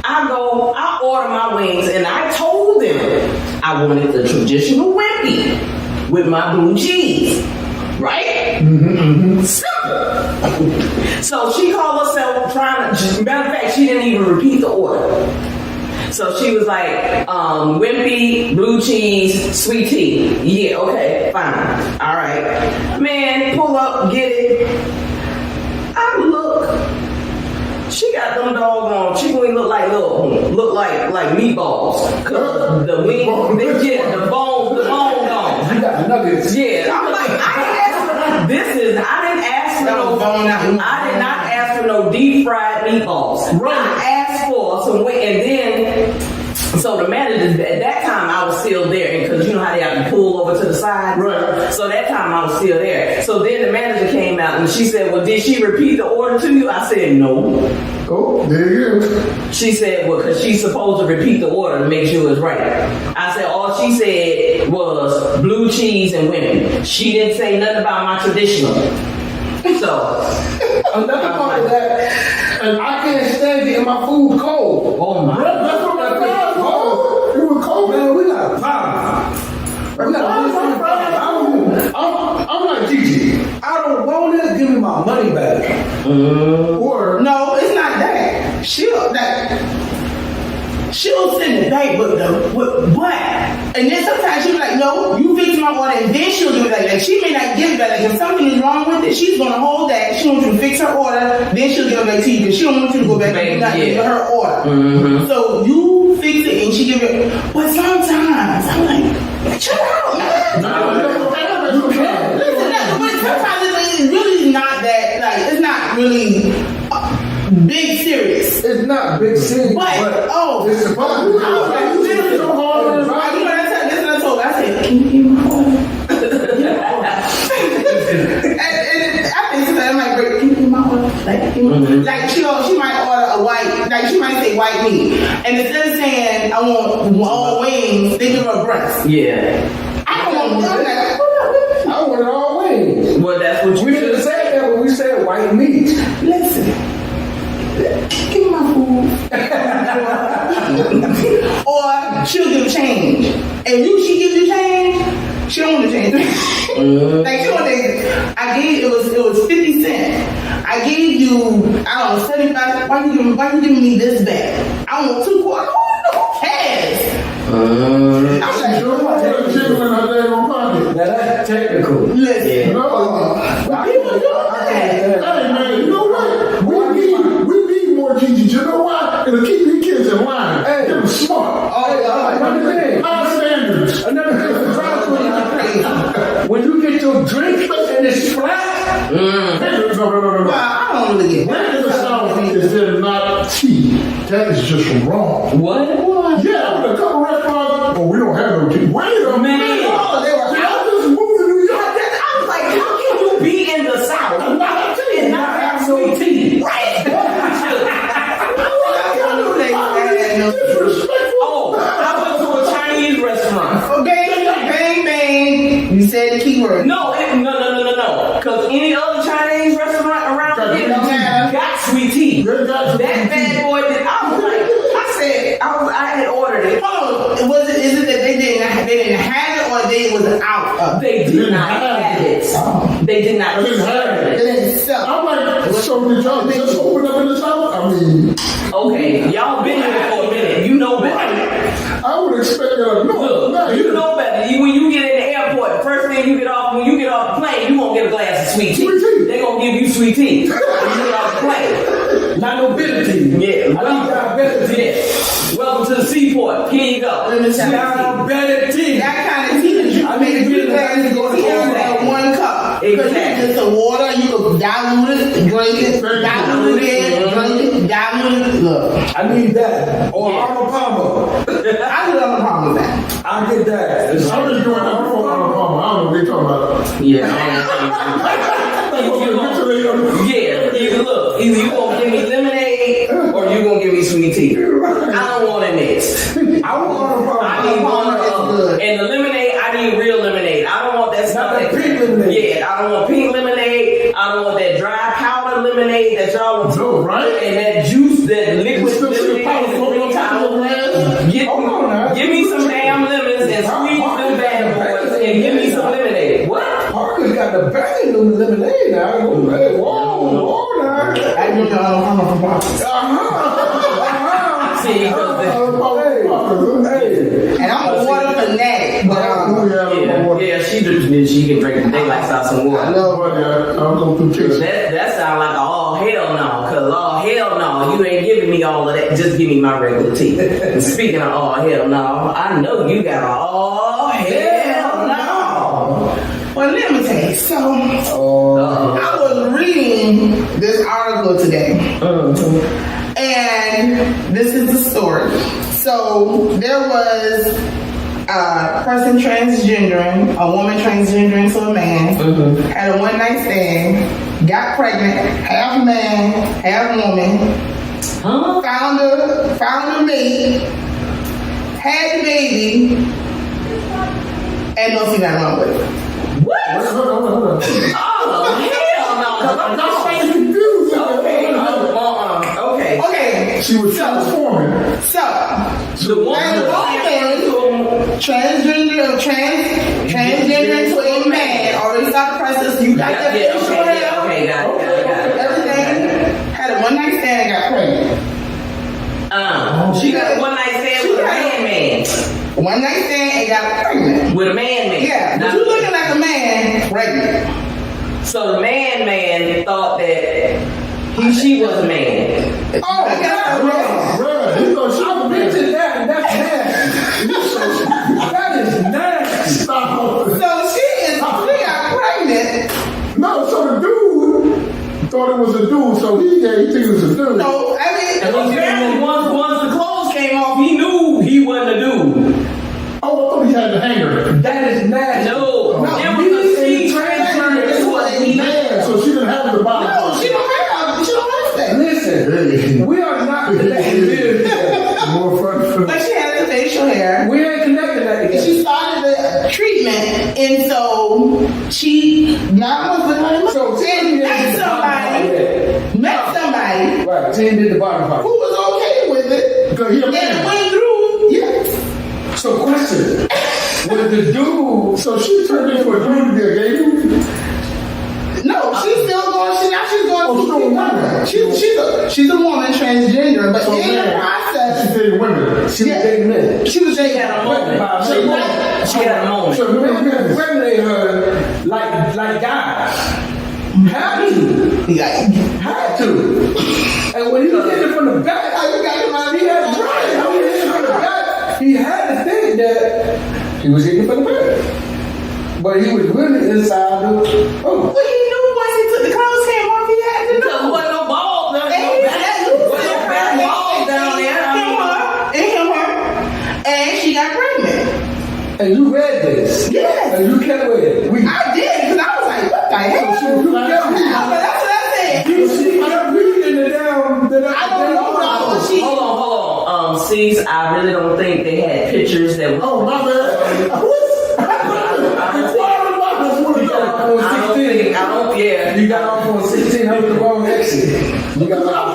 I order my wings and I told them I wanted the traditional wimpy with my blue cheese. Right? Simple. So she called herself matter of fact, she didn't even repeat the order. So she was like, wimpy, blue cheese, sweet tea. Yeah, okay, fine. All right. Man, pull up, get it. I look. She got them doggone chicken wings look like meatballs. Cause the wings, they get the bone gone. You got the nuggets. Yeah, I'm like, I didn't ask for no deep fried meatballs. Right. I asked for some wings, and then so the manager at that time I was still there, because you know how they have to pull over to the side. Right. So that time I was still there. So then the manager came out and she said, "Well, did she repeat the order to you?" I said, "No." Oh, there you go. She said, "Well, because she's supposed to repeat the order to make sure it's right." I said, "All she said was blue cheese and women. She didn't say nothing about my traditional." So Another part of that, and I can't stand getting my food cold. oh my. That's what my dad was. It was cold. Man, we got a problem. We got a problem. I'm like Gigi. I don't want it. Give me my money back. Or No, it's not that. She'll send it back, but and then sometimes she'll be like, "No, you fix my order," and then she'll do it like she may not give it back. Like if something is wrong with it, she's gonna hold that. She wants you to fix her order, then she'll give it back to you because she don't want you to go back and not give her order. So you fix it and she give it. But sometimes I'm like, chill out, man. you can. But sometimes it's really not that. Like it's not really big serious. It's not big city, But It's a problem. this is what I told her. I said, "Can you give me my order?" and I think sometimes I'm like, "Can you give me my order?" Like she might order a white, like she might say white meat, and instead of saying I want all wings, they give her a breast. Yeah. I don't want that. I want it all wings. Well, that's what We you should have said that when we said white meat. Listen, give me my food. Or she'll give change. And she gives you change, she don't want to change. Like she want to, it was 50 cents. I gave you, I don't know, 75. Why you giving me this back? I want 2 quarters. Who cares? I'm like, You don't want to chicken in her daggone pocket. Now that's technical. listen. No. Why people doing that? Hey man, you know what? We need more Gigi. You know why? It'll keep these kids in line. Hey. They're smart. Another thing. High standards. Another thing for drive-thru. When you get your drink and it's flat, No. Well, I don't really get That in the South is they're not tea. That is just wrong. What? Yeah, but a couple restaurants, we don't have no tea. Wait a minute. Oh, they were I just moved to New York. I was like, how can you be in the South and not have sweet tea? Right? Disrespectful. Oh, I went to a Chinese restaurant. Oh, bang, bang. You said the key word. No. Because any other Chinese restaurant around here got sweet tea. They got That bad boy did. I had ordered it. Hold on. Is it that they didn't have it or they was out of it? They did not have it. They did not. They didn't have it. They didn't sell I'm like, so did y'all just open up in the South? I mean, Okay, y'all been here for a minute. You know better. I would expect that. Look, you know better. When you get in the airport, the first thing when you get off the plane, you won't get a glass of sweet tea. Sweet tea. They gonna give you sweet tea when you get off the plane. not no bitter tea. Yeah, I need diabetic tea. yeah. Welcome to the seaport. Here you go. Diabetic tea. that kind of tea that you make a glass of tea out 1 cup. Because Exactly. it's just the water, you can dilute it, drink it, dilute it, drink it, diluted. Look, I need that. Or Arnold Palmer. I do have a problem with that. I get that. I'm just doing that before I don't know what they talking about. Yeah. Either look, either you gonna give me lemonade or you gonna give me sweet tea. I don't want it mixed. I want Arnold Palmer. I need one Palmer is good. and the lemonade. I need real lemonade. I don't want that stuff. Not that pink lemonade. Yeah, I don't want pink lemonade. I don't want that dry powder lemonade that y'all want. No, right? And that juice, that liquid It's still lemonade, powder and floating on top of the glass. Hold on now. give me some damn lemons and squeeze them bad boys and give me some lemonade. What? Parker's got the bang on the lemonade now. Whoa, now. I do the Arnold from Boston. See, because Hey. And I'm a water fanatic, but she can drink the daylight out some I water. love I'll go through kitchen. That sound like a all hell no, cause all hell no, you ain't giving me all of that. Just give me my regular tea. And speaking of all hell no, I know you got a all hell no. Well, let me tell you. So, Oh, I was reading this article today, and this is the story. So, there was a person transgendering, a woman transgendering to a man, had a one night stand, got pregnant, half man, half woman, found a mate, had the baby, and no female wrong with it. What? Hold on. Oh hell no! Okay. Okay, She was transforming. so The woman transgender to a man already started the process. You got that facial hair, Okay, got it. everything. Had a one night stand and got pregnant. She got a one night stand with a man. One night stand and got pregnant. With a man. Yeah, but you looking like a man pregnant. So the man thought that she was a man. Oh, that's wrong. Bruh, he thought she was a bitch. that's nasty. That is nasty. Stop. So she got pregnant. No, so the dude thought it was a dude, so he think it was a dude. So I mean, And once the clothes came off, he knew he wasn't a dude. Oh, I thought he had the hanger. That is nasty. No, No, it was a she transferred to a he. Man, so she didn't have the body. no, she don't have that. Listen, we are not connecting this. More fun. But she has the facial hair. We ain't connecting that together. She started the treatment, and so she now was like, So Tim met somebody Right, Tim did the bottom part. who was okay with it, Because he a and it man. went through. Yes. So question, was the dude, So she turned into a dude to be a gay dude? No, she's still going. She's going. Oh, she's a woman. She's a woman transgender, but So in the man, process, she dated women. she was dating men? she was dating She had a moment. She She had a moment. So Men women. impregnate her like guys. Had to. Had to. And when he did it from the back, he had to think that he was hitting from the back. But he was really inside the. Well, he knew once he took the clothes came off, he had to There know. wasn't no balls down And he there. had Wasn't no back balls down there. It hit her, and she got pregnant. And you read this. Yes. And you kept with it. I did, because I was like, what the hell? You kept with it. That's what I said. She kept reading it down. I don't know how she. Hold on. Cease, I really don't think they had pictures that was. Oh, my bad. You got off on 16, that was the wrong exit. You got off.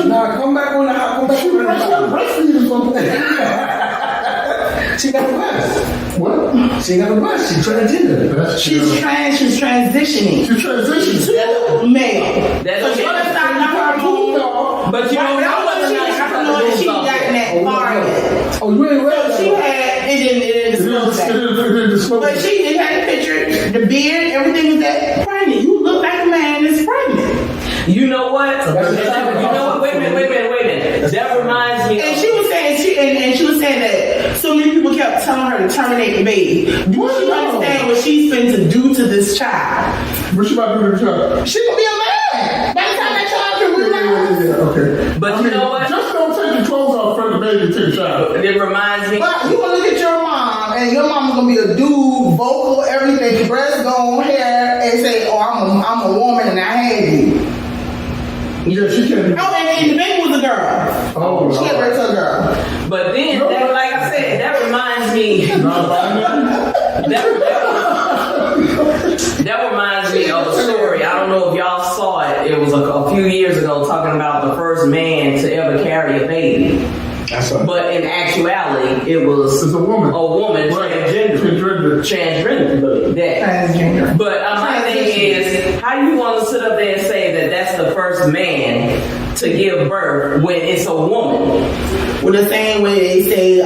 Nah, come back on the house. Come back on the house. She got a breast. What? She got a breast. She's transgender. That's She's transitioning. She transitioned. Male. That's So she okay. was not off. But you Right, don't that know was whether or she not got that forehead. Oh, you ain't read She that? had it didn't disclose that. It didn't disclose. But she did have the picture, the beard, everything was that pregnant. You look like a man that's pregnant. You know what? That's Wait a minute. That reminds me. And she was saying she was saying that so many people kept telling her to terminate the baby. Do you understand what she's been to do to this child? What she about to do to the child? She gonna be a man. By the time that child can realize. But you know what? Just don't take your clothes off in front of the baby and take a shower. It reminds me. But you gonna look at your mom, and your mom's gonna be a dude, vocal, everything, breast gone, hair, and say, "Oh, I'm a woman, and I had you." Yeah, she can't. Oh, and the baby was a girl. Oh, She gave birth to a girl. But then, that, like I said, that reminds me. That reminds me of a story. I don't know if y'all saw it. It was a few years ago, talking about the first man to ever carry a baby. But in actuality, it was It's a woman. transgender. Transgender. But my thing is, how you want to sit up there and say that that's the first man to give birth when it's a woman? Well, the same way they say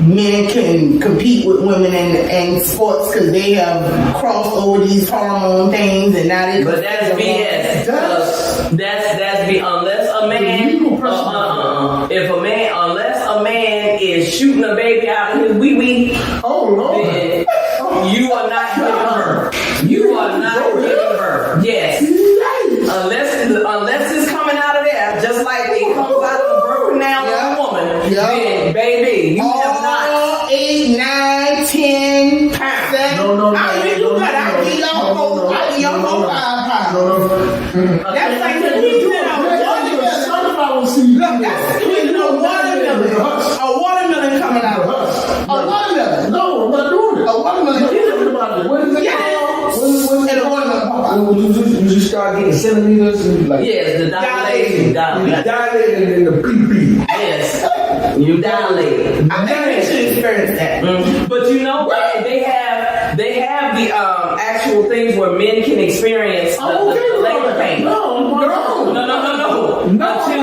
men can compete with women in sports because they have crossed over these hormone things, and now they. But that's BS. That's unless a man, unless a man is shooting a baby out of his wee wee, Oh, Lord. then you are not giving birth. You are not giving birth. Yes. Unless it's coming out of there, just like it comes out of the broken down of a woman, then baby, you have not. 8, 9, 10 pounds. No. I mean, you got. I give y'all 5 pounds. That's like the reason I was Sunflower seed. Look, that's the reason a watermelon. A watermelon coming out. A watermelon. No, I'm not doing it. A watermelon. What is it Yes. called? And a watermelon pop out. When you just start getting centimeters and like Yes, the dilation. you dilated in the PP. Yes, you dilate. I think we should experience that. But you know what? They have the actual things where men can experience the labor pain. No. Until you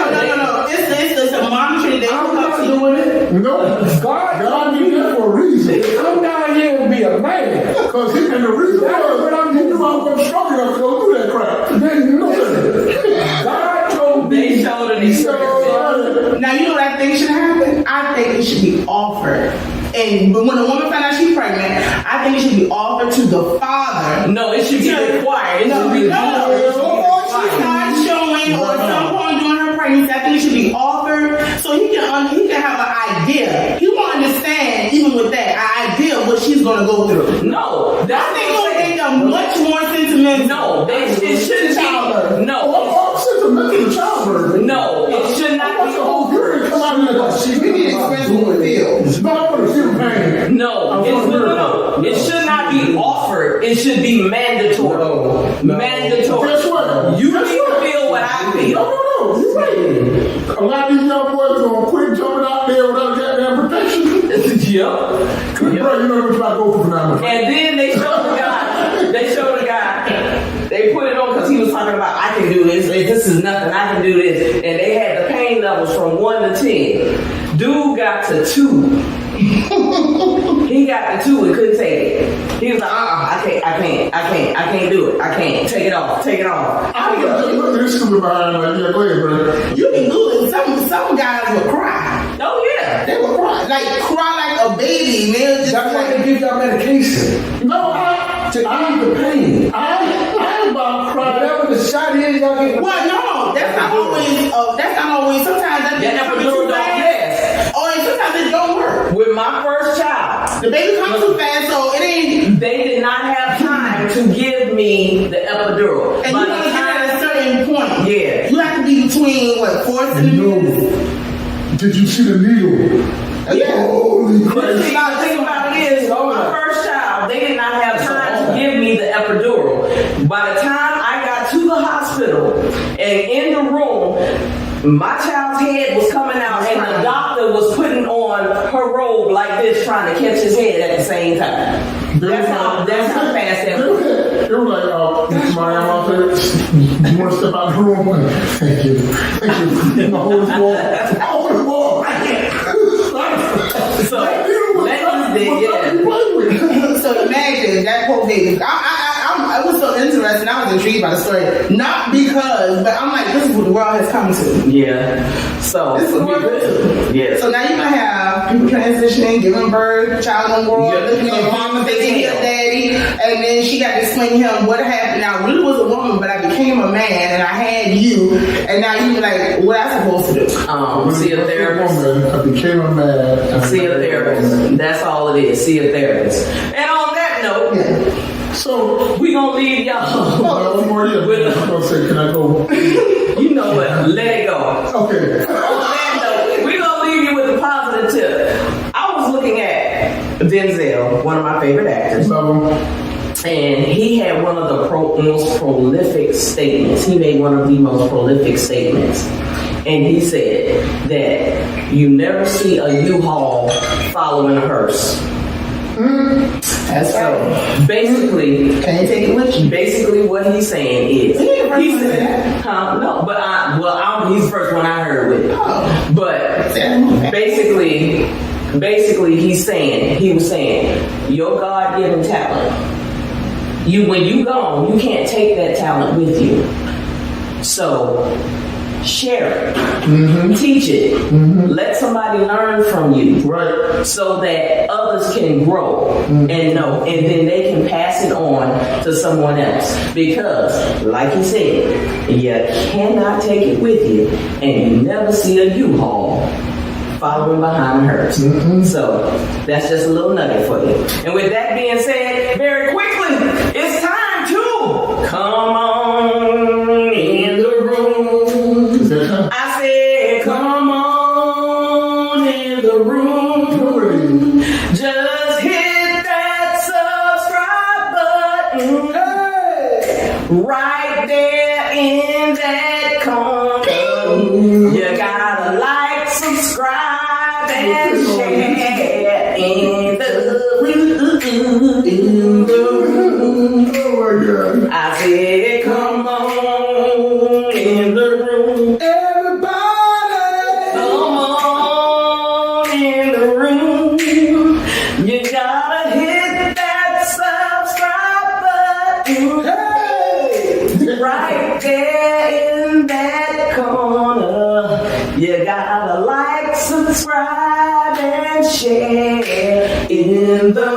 It's a monitoring that I'm not doing it. No. God did that for a reason. I'm down here to be a man. Because and the reason was, he knew I wasn't strong enough to go do that crap. God told me. They showed an experience. Now, you know what I think should happen? I think it should be offered. But when a woman finds out she's pregnant, I think it should be offered to the father. No, it should be required. It should be Before she starts showing or at some point during her pregnancy, I think it should be offered so he can have an idea. He won't understand, even with that, an idea of what she's going to go through. No, I think it would make them much more sentimental. No, it shouldn't be. No, Sentimental childbirth. no, it should not be offered. Come out of there. We need expensive bills. Not for the feel pain. No, it should not be offered. It should be mandatory. No. Mandatory. Guess what? You need to feel what I feel. No. You're right. A lot of these young boys gonna quit jumping out there without goddamn protection. Yep. Bro, you know what I go for now. And then they showed the guy. They put it on because he was talking about I can do this. This is nothing. I can do this. And they had the pain levels from 1 to 10. Dude got to 2. He got to 2 and couldn't take it. He was like, I can't do it. I can't. Take it off. I look at this stupid behind like, yeah, go ahead, bro. You can do it. Some guys will cry. Oh yeah. They will cry like a baby. And they'll just That's why they give y'all medication. No, To ease the pain. I'm about crying. Whatever the shot is, y'all get. Well, no, that's not always. Sometimes that Epidural don't last. Oh, and sometimes it don't work. With my first child, The baby comes too fast, so it ain't. they did not have time to give me the epidural. And By you the gotta get time- at a certain point. Yeah. You have to be between 4 centimeters. Did you see the needle? Yeah. Holy The Christ. thing about it is, on my first child, they did not have time to give me the epidural. By the time I got to the hospital and in the room, my child's head was coming out and the doctor was putting on her robe like this, trying to catch his head at the same time. That's how fast that was. They were like, Maya, I'm out there. You want to step out of the room? Thank you. My whole wall. So, So imagine that poor baby. I was so interested. I was intrigued by the story. Not because, but I'm like, this is what the world has come to. yeah. So, This is what we're doing. yeah. So now you're gonna have people transitioning, giving birth, child in the world, Yeah, looking at mama thinking he a daddy, and then she got to explain to him what happened. Now, I really was a woman, but I became a man, and I had you, and now you be like, what I supposed to do? See a therapist. I became a man. See a therapist. That's all it is. See a therapist. And on that note, Yeah. So, we gonna leave y'all. one more year. With I'm gonna say, can I go? you know what? Let it go. Okay. On that note, we gonna leave you with a positive tip. I was looking at Denzel, one of my favorite actors. Love him. And he had one of the most prolific statements. He made one of the most prolific statements. And he said that you never see a U-Haul following a hearse. That's right. Basically, Can't take it with you. basically what he's saying is, He ain't the first he one to say said, no, but he's the first one I heard with it. Oh. But Yeah. basically he was saying, your God-given talent, when you gone, you can't take that talent with you. So share it, teach it, let somebody learn from you, Right. so that others can grow and know, and then they can pass it on to someone else. Because, like you said, you cannot take it with you, and you never see a U-Haul following behind hers. So that's just a little nugget for you. And with that being said, very quickly, it's time to come on in the room. Is that time? I said, come on in the room. Nobody. Just hit that subscribe button. Right there in that corner. You gotta like, subscribe, and share in the room. Oh my God. I said, come on in the room. Everybody. Come on in the room. You gotta hit that subscribe button. Right there in that corner. You gotta like, subscribe, and share in the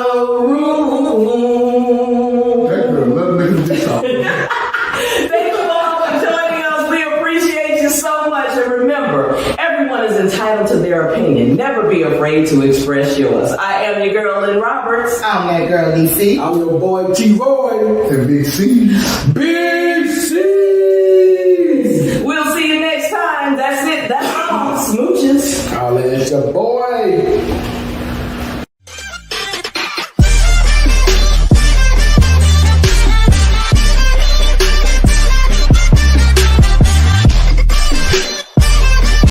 room. That girl love making this up. Thank you all for joining us. We appreciate you so much. And remember, everyone is entitled to their opinion. Never be afraid to express yours. I am your girl, Lynn Roberts. I'm that girl, DC. I'm your boy T-Roy. And big C's. Big C's. We'll see you next time. That's it. That's all. Smooches. Holla at your boy.